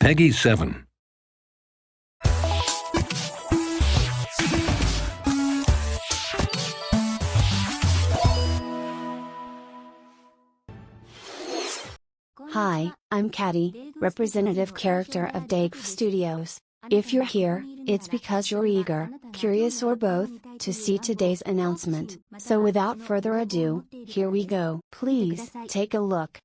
Peggy 7. Hi, I'm Caddy, representative character of Daigfe Studios. If you're here, it's because you're eager, curious or both, to see today's announcement. So without further ado, here we go. Please, take a look.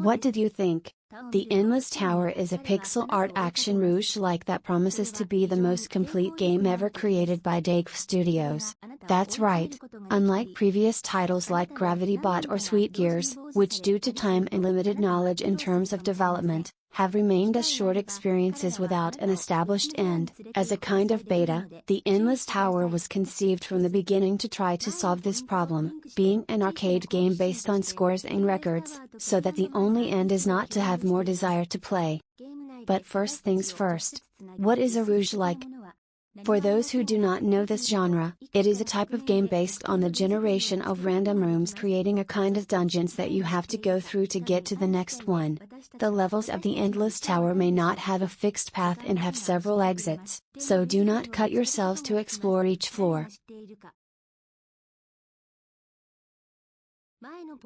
What did you think? The Endless Tower is a pixel art action rouge-like that promises to be the most complete game ever created by Daigfe Studios. That's right. Unlike previous titles like Gravity Bot or Sweet Gears, which due to time and limited knowledge in terms of development, have remained as short experiences without an established end. As a kind of beta, the Endless Tower was conceived from the beginning to try to solve this problem, being an arcade game based on scores and records, so that the only end is not to have more desire to play. But first things first, what is a rouge-like? For those who do not know this genre, it is a type of game based on the generation of random rooms creating a kind of dungeons that you have to go through to get to the next one. The levels of the Endless Tower may not have a fixed path and have several exits, so do not cut yourselves to explore each floor.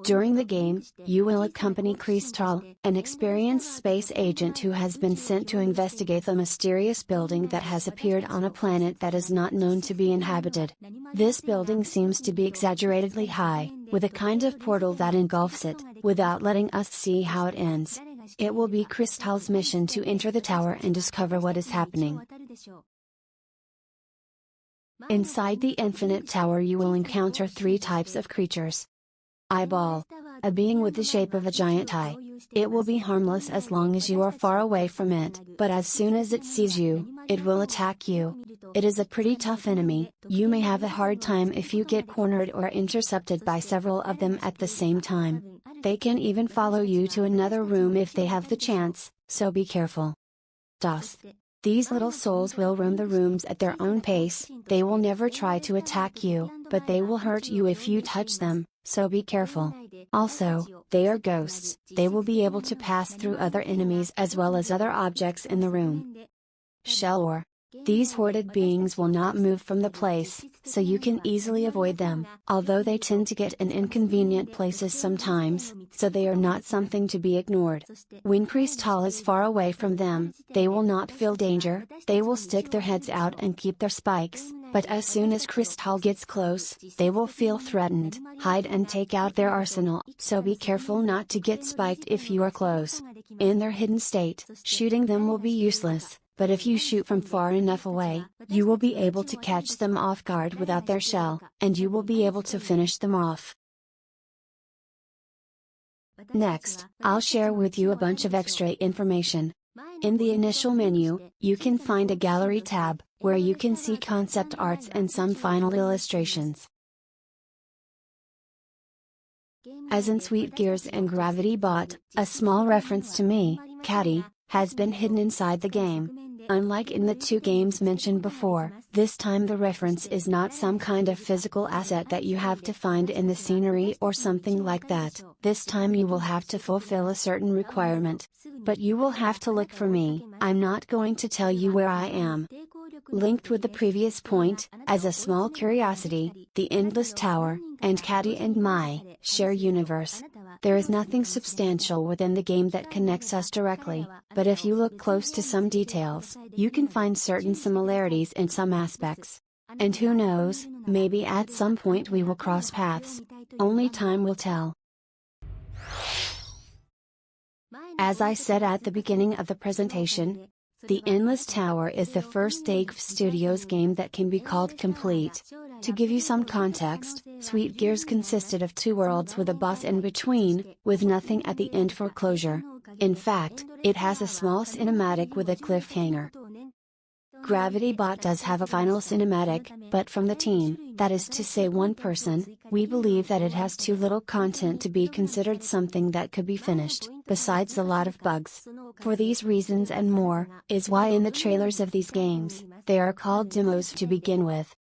During the game, you will accompany Crystal, an experienced space agent who has been sent to investigate the mysterious building that has appeared on a planet that is not known to be inhabited. This building seems to be exaggeratedly high, with a kind of portal that engulfs it, without letting us see how it ends. It will be Crystal's mission to enter the tower and discover what is happening. Inside the Infinite Tower you will encounter three types of creatures. Eyeball. A being with the shape of a giant eye. It will be harmless as long as you are far away from it, but as soon as it sees you, it will attack you. It is a pretty tough enemy. You may have a hard time if you get cornered or intercepted by several of them at the same time. They can even follow you to another room if they have the chance, so be careful. DOS. These little souls will roam the rooms at their own pace. They will never try to attack you, but they will hurt you if you touch them, so be careful. Also, they are ghosts. They will be able to pass through other enemies as well as other objects in the room. Shell. These hoarded beings will not move from the place, so you can easily avoid them, although they tend to get in inconvenient places sometimes, so they are not something to be ignored. When Crystal is far away from them, they will not feel danger, they will stick their heads out and keep their spikes, but as soon as Crystal gets close, they will feel threatened, hide and take out their arsenal, so be careful not to get spiked if you are close. In their hidden state, shooting them will be useless. But if you shoot from far enough away, you will be able to catch them off guard without their shell, and you will be able to finish them off. Next, I'll share with you a bunch of extra information. In the initial menu, you can find a gallery tab, where you can see concept arts and some final illustrations. As in Sweet Gears and Gravity Bot, a small reference to me, Caddy, has been hidden inside the game. Unlike in the two games mentioned before, this time the reference is not some kind of physical asset that you have to find in the scenery or something like that. This time you will have to fulfill a certain requirement. But you will have to look for me. I'm not going to tell you where I am. Linked with the previous point, as a small curiosity, the Endless Tower, and Caddy and Mai, share universe. There is nothing substantial within the game that connects us directly, but if you look close to some details, you can find certain similarities in some aspects. And who knows, maybe at some point we will cross paths. Only time will tell. As I said at the beginning of the presentation, the Endless Tower is the first Daigfe Studios game that can be called complete. To give you some context, Sweet Gears consisted of 2 worlds with a boss in between, with nothing at the end for closure. In fact, it has a small cinematic with a cliffhanger. Gravity Bot does have a final cinematic, but from the team, that is to say one person, we believe that it has too little content to be considered something that could be finished, besides a lot of bugs. For these reasons and more, is why in the trailers of these games, they are called demos to begin with.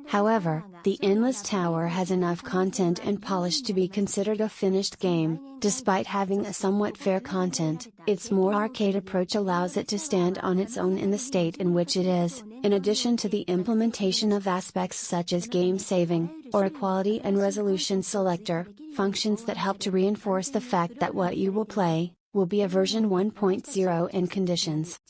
However, the Endless Tower has enough content and polish to be considered a finished game. Despite having a somewhat fair content, its more arcade approach allows it to stand on its own in the state in which it is, in addition to the implementation of aspects such as game saving, or a quality and resolution selector, functions that help to reinforce the fact that what you will play, will be a version 1.0 in conditions.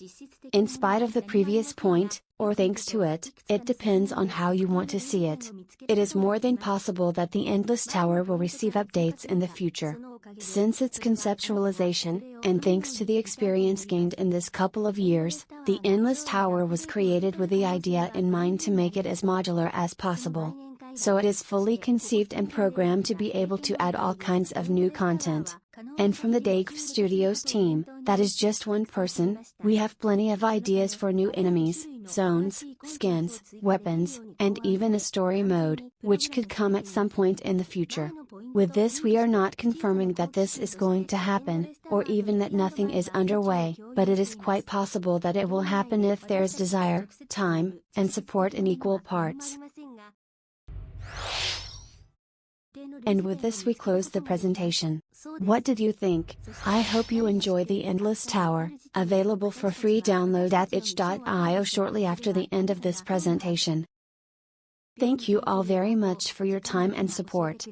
In spite of the previous point, or thanks to it, it depends on how you want to see it. It is more than possible that the Endless Tower will receive updates in the future. Since its conceptualization, and thanks to the experience gained in this couple of years, the Endless Tower was created with the idea in mind to make it as modular as possible. So it is fully conceived and programmed to be able to add all kinds of new content. And from the Daigfe Studios team, that is just one person, we have plenty of ideas for new enemies, zones, skins, weapons, and even a story mode, which could come at some point in the future. With this we are not confirming that this is going to happen, or even that nothing is underway, but it is quite possible that it will happen if there is desire, time, and support in equal parts. And with this we close the presentation. What did you think? I hope you enjoy the Endless Tower, available for free download at itch.io shortly after the end of this presentation. Thank you all very much for your time and support.